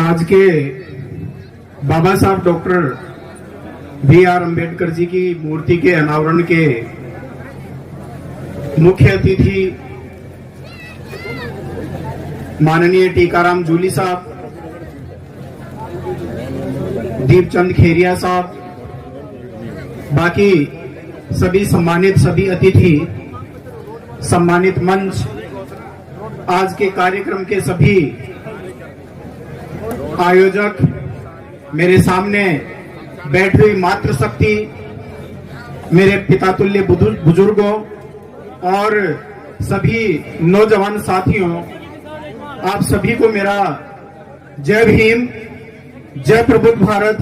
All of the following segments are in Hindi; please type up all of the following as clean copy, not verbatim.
आज के बाबा साहब डॉक्टर B.R. अम्बेडकर जी की मूर्ति के अनावरण के मुख्य अतिथि माननीय टीकाराम जूली साहब, दीपचंद खेरिया साहब, बाकी सभी सम्मानित सभी अतिथि, सम्मानित मंच, आज के कार्यक्रम के सभी आयोजक, मेरे सामने बैठी हुई मातृशक्ति, मेरे पितातुल्य बुजुर्गों और सभी नौजवान साथियों, आप सभी को मेरा जय भीम, जय प्रबुद्ध भारत,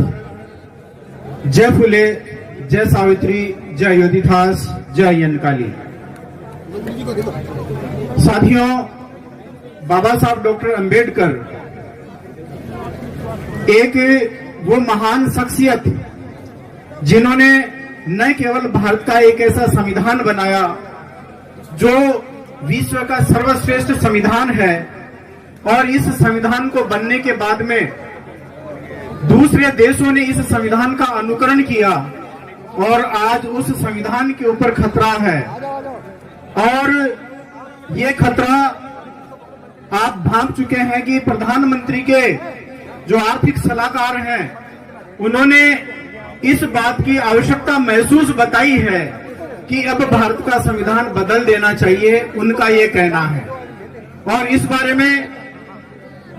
जय फुले, जय सावित्री, जय योगिदास, जय यनकाली। साथियों, बाबा साहब डॉक्टर अंबेडकर एक वो महान शख्सियत जिन्होंने न केवल भारत का एक ऐसा संविधान बनाया जो विश्व का सर्वश्रेष्ठ संविधान है, और इस संविधान को बनने के बाद में दूसरे देशों ने इस संविधान का अनुकरण किया और आज उस संविधान के ऊपर खतरा है। और ये खतरा आप भांप चुके हैं कि प्रधानमंत्री के जो आर्थिक सलाहकार हैं, उन्होंने इस बात की आवश्यकता महसूस बताई है कि अब भारत का संविधान बदल देना चाहिए, उनका ये कहना है। और इस बारे में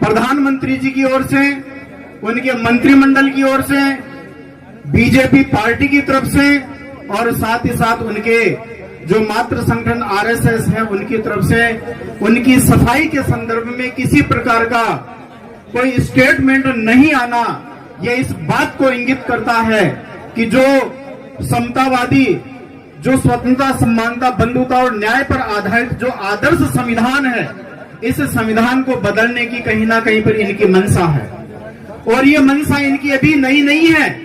प्रधानमंत्री जी की ओर से, उनके मंत्रिमंडल की ओर से, बीजेपी पार्टी की तरफ से और साथ ही साथ उनके जो मातृ संगठन आरएसएस है उनकी तरफ से, उनकी सफाई के संदर्भ में किसी प्रकार का कोई स्टेटमेंट नहीं आना, यह इस बात को इंगित करता है कि जो समतावादी, जो स्वतंत्रता, समानता, बंधुता और न्याय पर आधारित जो आदर्श संविधान है, इस संविधान को बदलने की कहीं ना कहीं पर इनकी मंशा है। और ये मंशा इनकी अभी नई नहीं है,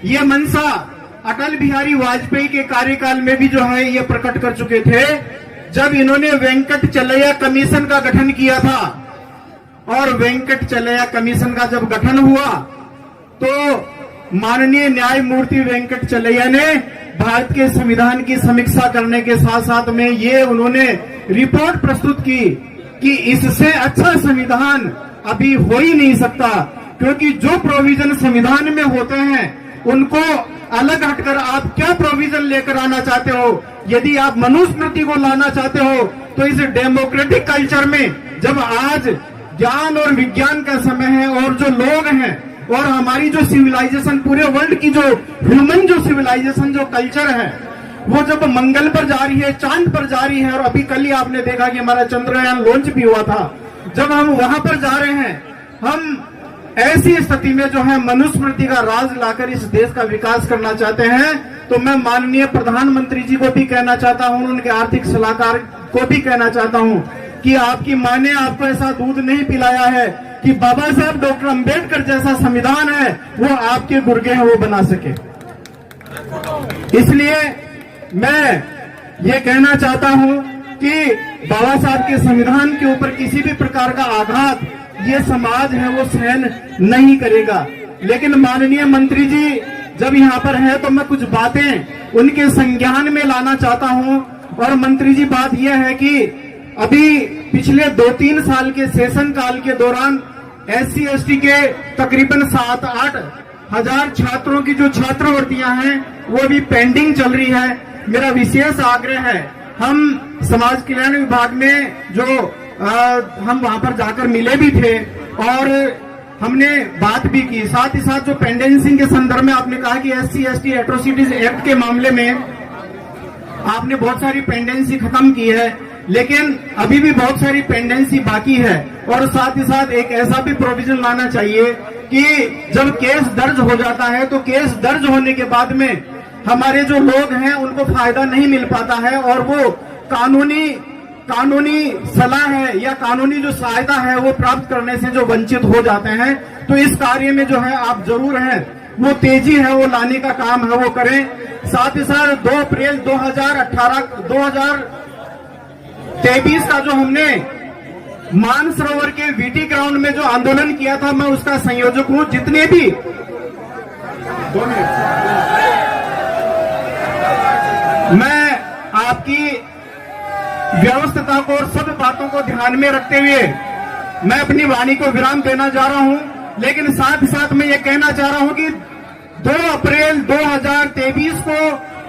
ये मंशा अटल बिहारी वाजपेयी के कार्यकाल में भी जो है ये प्रकट कर चुके थे, जब इन्होंने वेंकट चलैया कमीशन का गठन किया था। और वेंकट चलैया कमीशन का जब गठन हुआ तो माननीय न्यायमूर्ति वेंकट चलैया ने भारत के संविधान की समीक्षा करने के साथ साथ में ये उन्होंने रिपोर्ट प्रस्तुत की कि इससे अच्छा संविधान अभी हो ही नहीं सकता, क्योंकि जो प्रोविजन संविधान में होते हैं उनको अलग हटकर आप क्या प्रोविजन लेकर आना चाहते हो। यदि आप मनुस्मृति को लाना चाहते हो तो इस डेमोक्रेटिक कल्चर में, जब आज ज्ञान और विज्ञान का समय है और जो लोग हैं और हमारी जो सिविलाइजेशन, पूरे वर्ल्ड की जो ह्यूमन जो सिविलाइजेशन, जो कल्चर है, वो जब मंगल पर जा रही है, चांद पर जा रही है, और अभी कल ही आपने देखा कि हमारा चंद्रयान लॉन्च भी हुआ था, जब हम वहां पर जा रहे हैं, हम ऐसी स्थिति में जो है मनुस्मृति का राज लाकर इस देश का विकास करना चाहते हैं, तो मैं माननीय प्रधानमंत्री जी को भी कहना चाहता हूं, उनके आर्थिक सलाहकार को भी कहना चाहता हूं कि आपकी मां ने आपको ऐसा दूध नहीं पिलाया है कि बाबा साहब डॉक्टर अंबेडकर जैसा संविधान है वो आपके गुर्गे हैं वो बना सके। इसलिए मैं ये कहना चाहता हूं कि बाबा साहब के संविधान के ऊपर किसी भी प्रकार का आघात ये समाज है वो सहन नहीं करेगा। लेकिन माननीय मंत्री जी जब यहाँ पर है तो मैं कुछ बातें उनके संज्ञान में लाना चाहता हूं। और मंत्री जी, बात यह है कि अभी पिछले 2-3 साल के सेशन काल के दौरान SC/ST के तकरीबन 7-8 हजार छात्रों की जो छात्रवृत्तियां हैं वो भी पेंडिंग चल रही है। मेरा विशेष आग्रह है, हम समाज कल्याण विभाग में जो हम वहां पर जाकर मिले भी थे और हमने बात भी की, साथ ही साथ जो पेंडेंसी के संदर्भ में आपने कहा कि SC/ST एट्रोसिटीज एक्ट के मामले में आपने बहुत सारी पेंडेंसी खत्म की है, लेकिन अभी भी बहुत सारी पेंडेंसी बाकी है। और साथ ही साथ एक ऐसा भी प्रोविजन लाना चाहिए कि जब केस दर्ज हो जाता है तो केस दर्ज होने के बाद में हमारे जो लोग हैं उनको फायदा नहीं मिल पाता है और वो कानूनी सलाह है या कानूनी जो सहायता है वो प्राप्त करने से जो वंचित हो जाते हैं। तो इस कार्य में जो है आप जरूर हैं वो तेजी है वो लाने का काम है वो करें। साथ ही साथ 2 अप्रैल 2023 का जो हमने मानसरोवर के वीटी ग्राउंड में जो आंदोलन किया था, मैं उसका संयोजक हूं। जितने भी 2 मिनट मैं आपकी व्यवस्था को और सब बातों को ध्यान में रखते हुए मैं अपनी वाणी को विराम देना जा रहा हूं, लेकिन साथ ही साथ मैं ये कहना चाह रहा हूं कि 2 अप्रैल 2023 को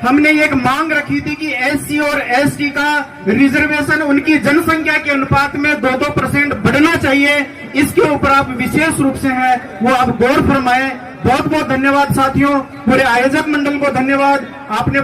हमने एक मांग रखी थी कि एससी और एसटी का रिजर्वेशन उनकी जनसंख्या के अनुपात में 2-2% बढ़ना चाहिए। इसके ऊपर आप विशेष रूप से हैं वो आप गौर फरमाएं। बहुत बहुत धन्यवाद साथियों, पूरे आयोजक मंडल को धन्यवाद। आपने